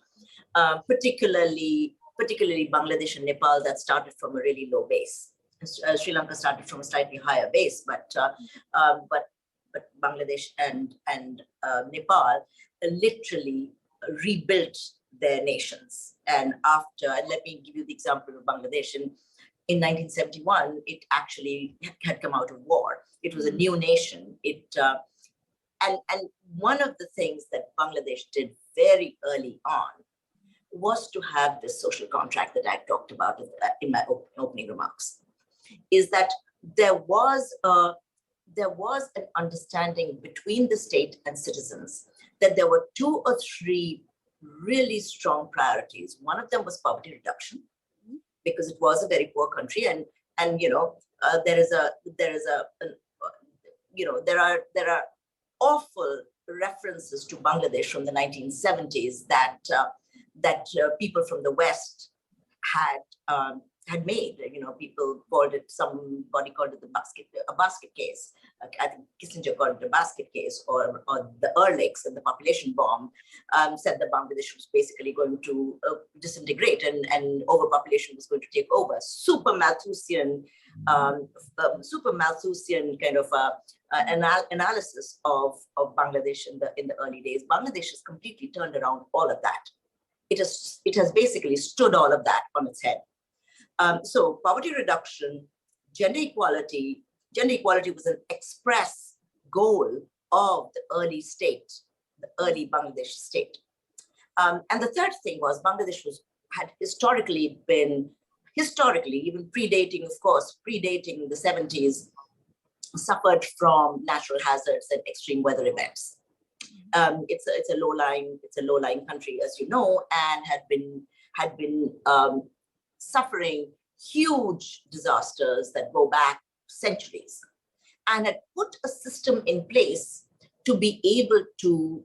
Particularly Bangladesh and Nepal, that started from a really low base. Sri Lanka started from a slightly higher base, but Bangladesh and Nepal literally rebuilt their nations. And let me give you the example of Bangladesh. In 1971, it actually had come out of war. It was a new nation. And one of the things that Bangladesh did very early on was to have this social contract that I talked about in my opening remarks, is that there was an understanding between the state and citizens that there were 2 or 3 really strong priorities. One of them was poverty reduction, because it was a very poor country, and there are awful references to Bangladesh from the 1970s that people from the West had made. Somebody called it a basket case. I think Kissinger called it a basket case, or the Ehrlichs and the population bomb said that Bangladesh was basically going to disintegrate and overpopulation was going to take over. Super Malthusian kind of analysis of Bangladesh in the early days. Bangladesh has completely turned around all of that. It has basically stood all of that on its head. So poverty reduction, gender equality was an express goal of the early state, the early Bangladesh state. And the third thing was Bangladesh had historically, even predating the 70s, suffered from natural hazards and extreme weather events. It's a low-lying country, as you know, and had been suffering huge disasters that go back centuries, and had put a system in place to be able to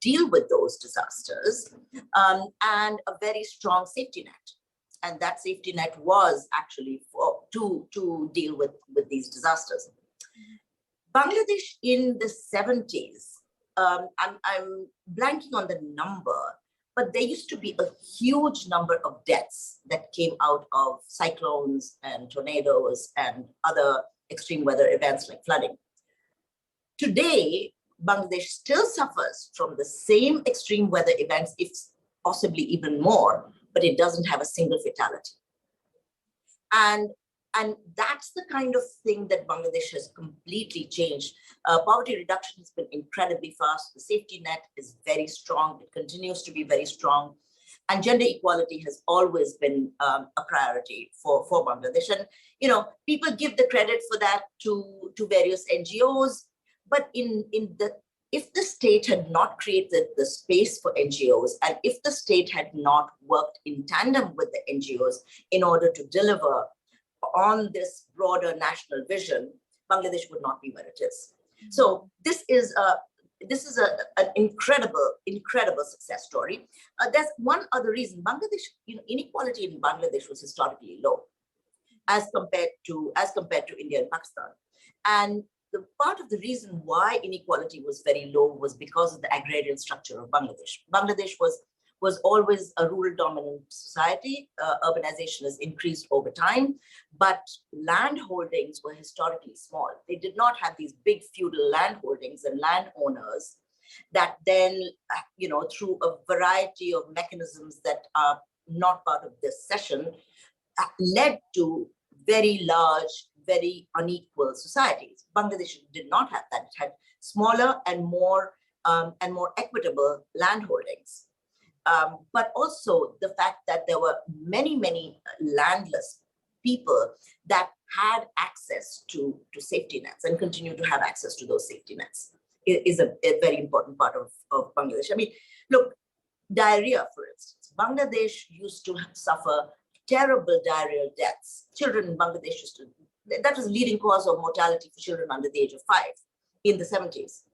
deal with those disasters, and a very strong safety net. And that safety net was actually to deal with these disasters. Bangladesh in the 70s, I'm blanking on the number, but there used to be a huge number of deaths that came out of cyclones and tornadoes and other extreme weather events like flooding. Today, Bangladesh still suffers from the same extreme weather events, if possibly even more, but it doesn't have a single fatality. And that's the kind of thing that Bangladesh has completely changed. Poverty reduction has been incredibly fast. The safety net is very strong. It continues to be very strong. And gender equality has always been a priority for Bangladesh. And, you know, people give the credit for that to various NGOs. But if the state had not created the space for NGOs, and if the state had not worked in tandem with the NGOs in order to deliver on this broader national vision, Bangladesh would not be where it is. So this is an incredible success story. There's one other reason. Bangladesh, inequality in Bangladesh was historically low as compared to India and Pakistan. And the part of the reason why inequality was very low was because of the agrarian structure of Bangladesh. Bangladesh was always a rural dominant society. Urbanization has increased over time, but land holdings were historically small. They did not have these big feudal land holdings and landowners that then, through a variety of mechanisms that are not part of this session, led to very large, very unequal societies. Bangladesh did not have that. It had smaller and more equitable land holdings. But also the fact that there were many landless people that had access to safety nets and continue to have access to those safety nets is a very important part of Bangladesh. I mean, look, diarrhea, for instance. Bangladesh used to suffer terrible diarrheal deaths. Children in Bangladesh that was the leading cause of mortality for children under the age of 5 in the 70s.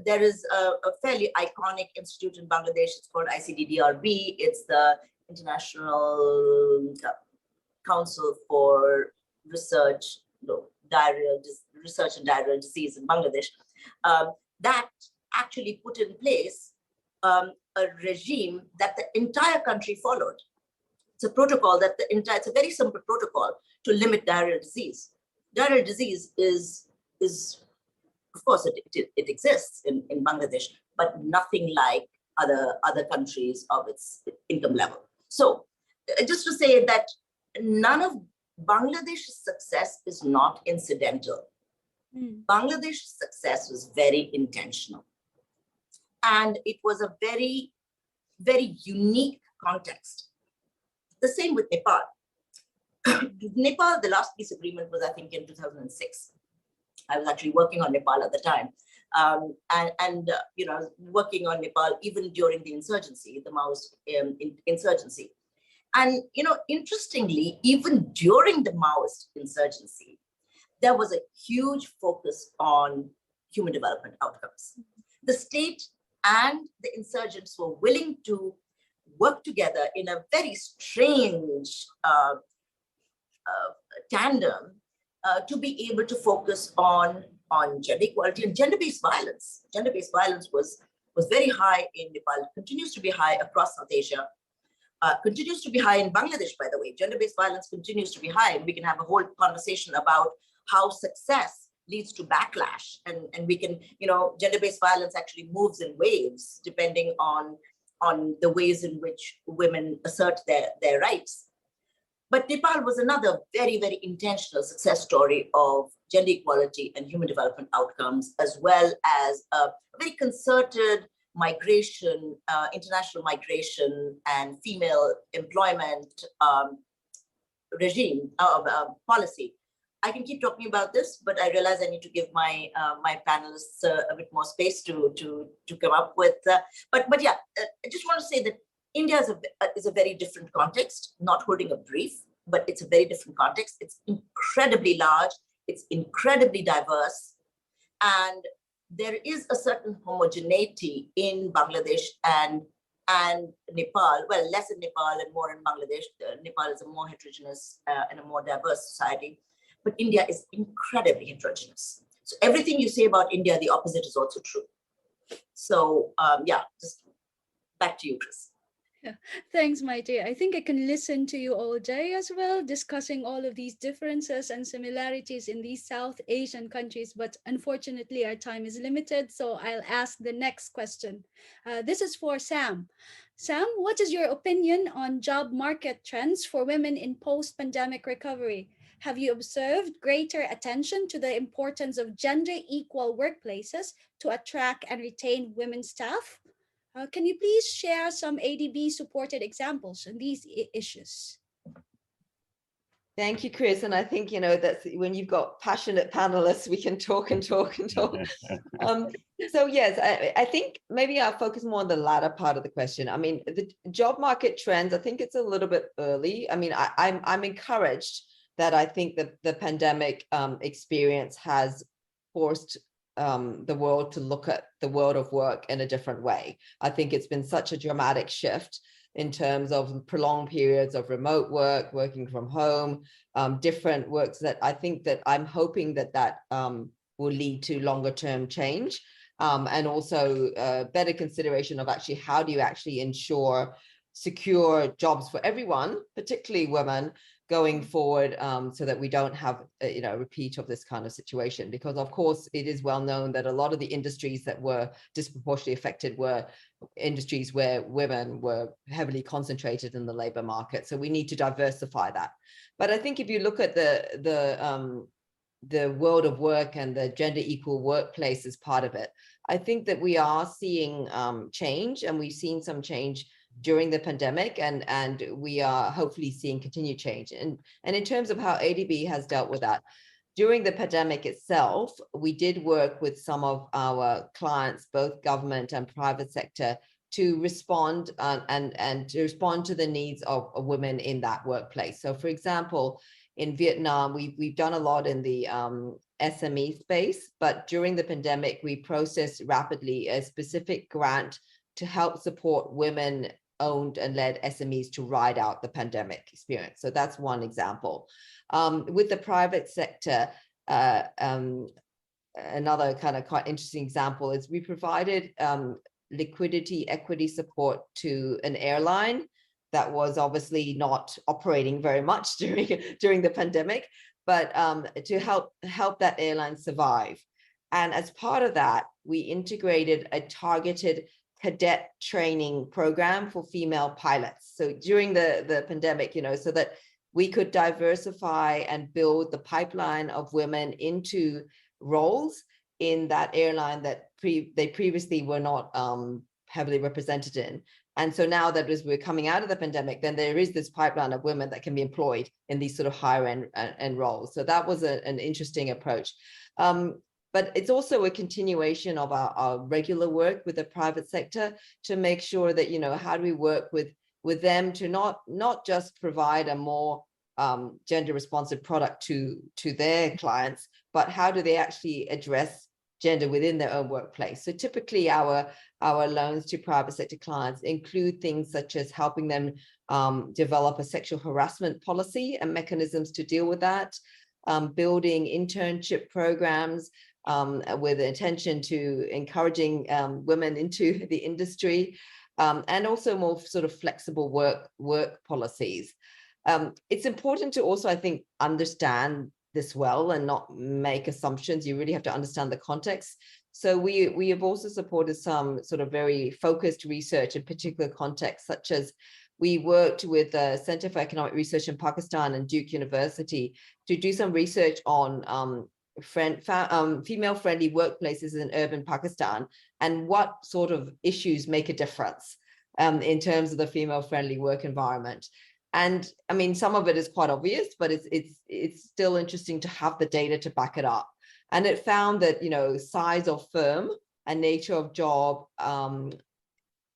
There is a fairly iconic institute in Bangladesh. It's called ICDDRB. It's the International Council for Research and Diarrheal Disease in Bangladesh. That actually put in place a regime that the entire country followed. It's a protocol that it's a very simple protocol to limit diarrheal disease. Diarrheal disease is of course, it exists in Bangladesh, but nothing like other countries of its income level. So just to say that none of Bangladesh's success is not incidental. Bangladesh's success was very intentional. And it was a very, very unique context. The same with Nepal. Nepal, the last peace agreement was, I think, in 2006. I was actually working on Nepal at the time, and working on Nepal even during the insurgency, the Maoist insurgency. And interestingly, even during the Maoist insurgency, there was a huge focus on human development outcomes. The state and the insurgents were willing to work together in a very strange tandem to be able to focus on gender equality and gender-based violence. Gender-based violence was very high in Nepal, continues to be high across South Asia, continues to be high in Bangladesh, by the way. Gender-based violence continues to be high, and we can have a whole conversation about how success leads to backlash. And we can, gender-based violence actually moves in waves depending on the ways in which women assert their rights. But Nepal was another very, very intentional success story of gender equality and human development outcomes, as well as a very concerted migration, international migration and female employment regime, policy. I can keep talking about this, but I realize I need to give my my panelists a bit more space to come up with. But yeah, I just want to say that India is a very different context. Not holding a brief, but it's a very different context. It's incredibly large. It's incredibly diverse, and there is a certain homogeneity in Bangladesh and Nepal. Well, less in Nepal and more in Bangladesh. Nepal is a more heterogeneous and a more diverse society. But India is incredibly heterogeneous. So everything you say about India, the opposite is also true. So yeah, just back to you, Chris. Yeah. Thanks, Maite. I think I can listen to you all day as well, discussing all of these differences and similarities in these South Asian countries. But unfortunately, our time is limited. So I'll ask the next question. This is for Sam. Sam, what is your opinion on job market trends for women in post-pandemic recovery? Have you observed greater attention to the importance of gender equal workplaces to attract and retain women staff? Can you please share some ADB supported examples on these issues? Thank you, Chris. And I think, you know, that's when you've got passionate panelists, we can talk and talk and talk. So yes, I think maybe I'll focus more on the latter part of the question. I mean, the job market trends, I think it's a little bit early. I mean, I'm encouraged that I think that the pandemic experience has forced the world to look at the world of work in a different way. I think it's been such a dramatic shift in terms of prolonged periods of remote work, working from home, different works that I think that I'm hoping that will lead to longer term change, and also better consideration of actually how do you actually ensure secure jobs for everyone, particularly women, going forward, so that we don't have a repeat of this kind of situation. Because of course it is well known that a lot of the industries that were disproportionately affected were industries where women were heavily concentrated in the labor market. So we need to diversify that. But I think if you look at the world of work and the gender equal workplace as part of it, I think that we are seeing change, and we've seen some change during the pandemic, and we are hopefully seeing continued change. And in terms of how ADB has dealt with that, during the pandemic itself, we did work with some of our clients, both government and private sector, to respond and to respond to the needs of women in that workplace. So for example, in Vietnam, we've done a lot in the SME space, but during the pandemic, we processed rapidly a specific grant to help support women owned and led SMEs to ride out the pandemic experience. So that's one example. With the private sector, another kind of quite interesting example is we provided liquidity equity support to an airline that was obviously not operating very much during the pandemic, but to help that airline survive. And as part of that, we integrated a targeted cadet training program for female pilots. So during the pandemic, so that we could diversify and build the pipeline of women into roles in that airline that they previously were not heavily represented in. And so now that as we're coming out of the pandemic, then there is this pipeline of women that can be employed in these sort of higher end roles. So that was an interesting approach. But it's also a continuation of our regular work with the private sector to make sure that, how do we work with them to not just provide a more gender responsive product to their clients, but how do they actually address gender within their own workplace. So typically our loans to private sector clients include things such as helping them develop a sexual harassment policy and mechanisms to deal with that, building internship programs with intention to encouraging women into the industry, and also more sort of flexible work policies. It's important to also, I think, understand this well and not make assumptions. You really have to understand the context. So we have also supported some sort of very focused research in particular contexts, such as we worked with the Center for Economic Research in Pakistan and Duke University to do some research on female-friendly workplaces in urban Pakistan and what sort of issues make a difference in terms of the female-friendly work environment. And I mean, some of it is quite obvious, but it's still interesting to have the data to back it up. And it found that, you know, size of firm and nature of job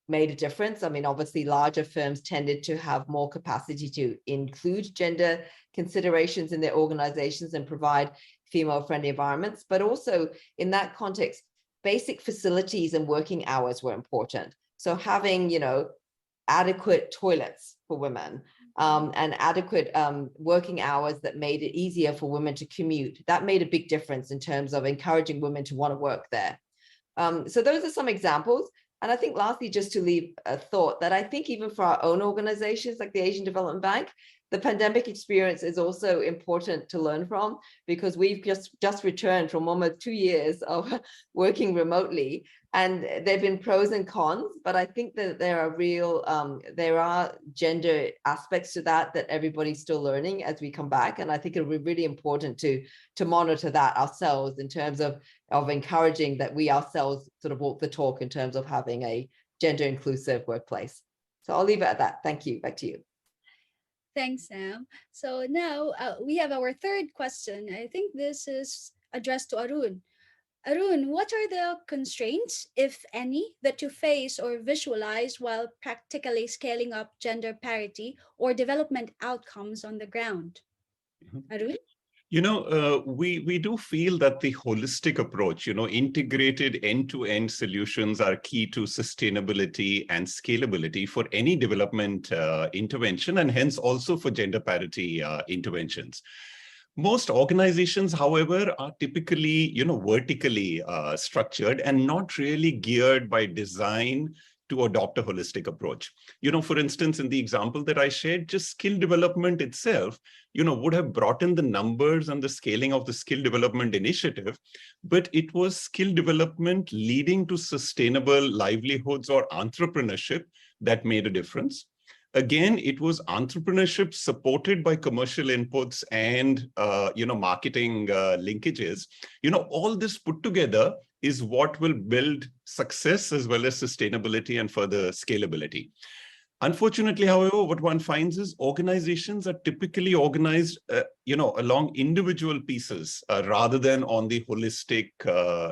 made a difference. I mean, obviously larger firms tended to have more capacity to include gender considerations in their organizations and provide female-friendly environments. But also in that context, basic facilities and working hours were important. So having, you know, adequate toilets for women and adequate working hours that made it easier for women to commute, that made a big difference in terms of encouraging women to want to work there. So those are some examples. And I think lastly, just to leave a thought that I think even for our own organizations like the Asian Development Bank, the pandemic experience is also important to learn from, because we've just returned from almost 2 years of working remotely, and there've been pros and cons, but I think that there are gender aspects to that everybody's still learning as we come back. And I think it'll be really important to monitor that ourselves in terms of encouraging that we ourselves sort of walk the talk in terms of having a gender inclusive workplace. So I'll leave it at that. Thank you. Back to you. Thanks, Sam. So now we have our third question. I think this is addressed to Arun. Arun, what are the constraints, if any, that you face or visualize while practically scaling up gender parity or development outcomes on the ground? Arun? You know, we do feel that the holistic approach, you know, integrated end-to-end solutions are key to sustainability and scalability for any development intervention, and hence also for gender parity interventions. Most organizations, however, are typically, you know, vertically structured and not really geared by design to adopt a holistic approach. You know, for instance, in the example that I shared, just skill development itself, you know, would have brought in the numbers and the scaling of the skill development initiative, but it was skill development leading to sustainable livelihoods or entrepreneurship that made a difference. Again, it was entrepreneurship supported by commercial inputs and, you know, marketing linkages. You know, all this put together is what will build success as well as sustainability and further scalability. Unfortunately, however, what one finds is organizations are typically organized, you know, along individual pieces rather than on the holistic,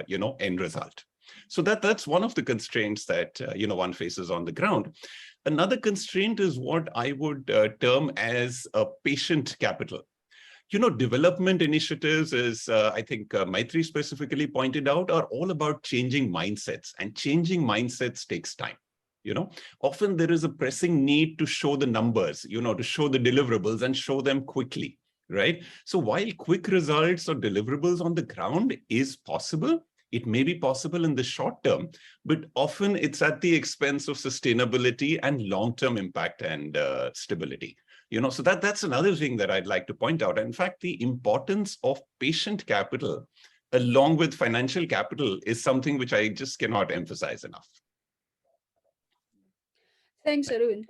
you know, end result. So that's one of the constraints that, you know, one faces on the ground. Another constraint is what I would term as a patient capital. You know, development initiatives, as I think Maitri specifically pointed out, are all about changing mindsets, and changing mindsets takes time. You know, often there is a pressing need to show the numbers, you know, to show the deliverables and show them quickly, right? So while quick results or deliverables on the ground is possible, it may be possible in the short term, but often it's at the expense of sustainability and long-term impact and stability. You know, so that's another thing that I'd like to point out. In fact, the importance of patient capital along with financial capital is something which I just cannot emphasize enough. Thanks, Arun.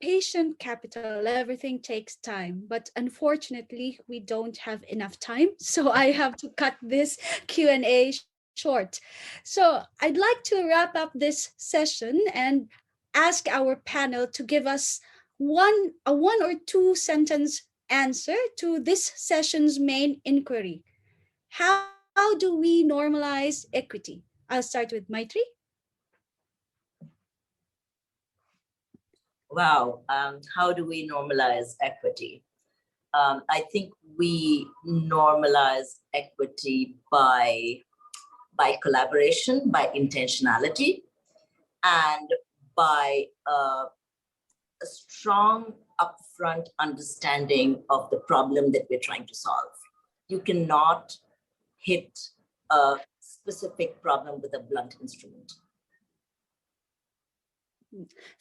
Patient capital, everything takes time, but unfortunately, we don't have enough time. So I have to cut this Q&A short. So I'd like to wrap up this session and ask our panel to give us a one or two sentence answer to this session's main inquiry. How do we normalize equity? I'll start with Maitri. Wow, how do we normalize equity? I think we normalize equity by collaboration, by intentionality, and by a strong upfront understanding of the problem that we're trying to solve. You cannot hit a specific problem with a blunt instrument.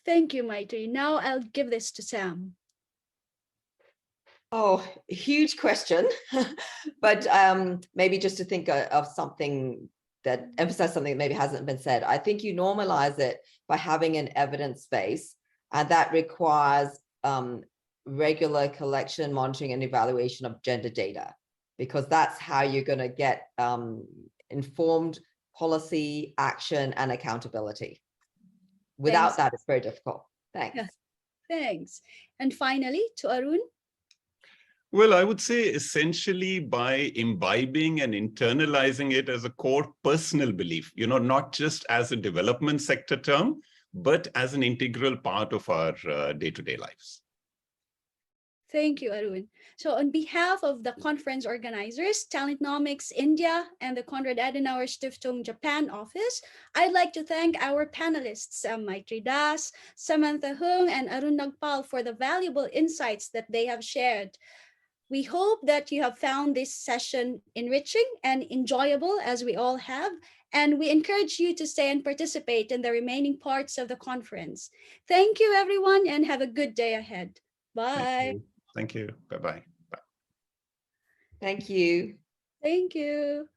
Thank you, Maitri. Now I'll give this to Sam. Oh, huge question, but maybe just to think of something that emphasize something that maybe hasn't been said. I think you normalize it by having an evidence base, and that requires regular collection, monitoring, and evaluation of gender data, because that's how you're going to get informed policy, action, and accountability. Without that, it's very difficult. Thanks. Yeah. Thanks. And finally, to Arun. Well, I would say essentially by imbibing and internalizing it as a core personal belief, not just as a development sector term, but as an integral part of our day-to-day lives. Thank you, Arun. So on behalf of the conference organizers, Talentnomics India and the Konrad Adenauer Stiftung Japan office, I'd like to thank our panelists, Maitri Das, Samantha Hung, and Arun Nagpal for the valuable insights that they have shared. We hope that you have found this session enriching and enjoyable as we all have, and we encourage you to stay and participate in the remaining parts of the conference. Thank you, everyone, and have a good day ahead. Bye. Thank you. Bye-bye. Bye. Thank you. Thank you.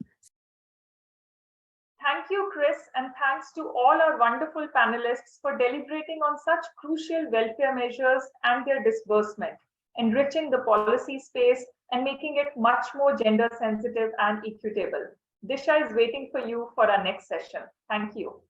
Thank you, Chris, and thanks to all our wonderful panelists for deliberating on such crucial welfare measures and their disbursement, enriching the policy space and making it much more gender sensitive and equitable. Disha is waiting for you for our next session. Thank you.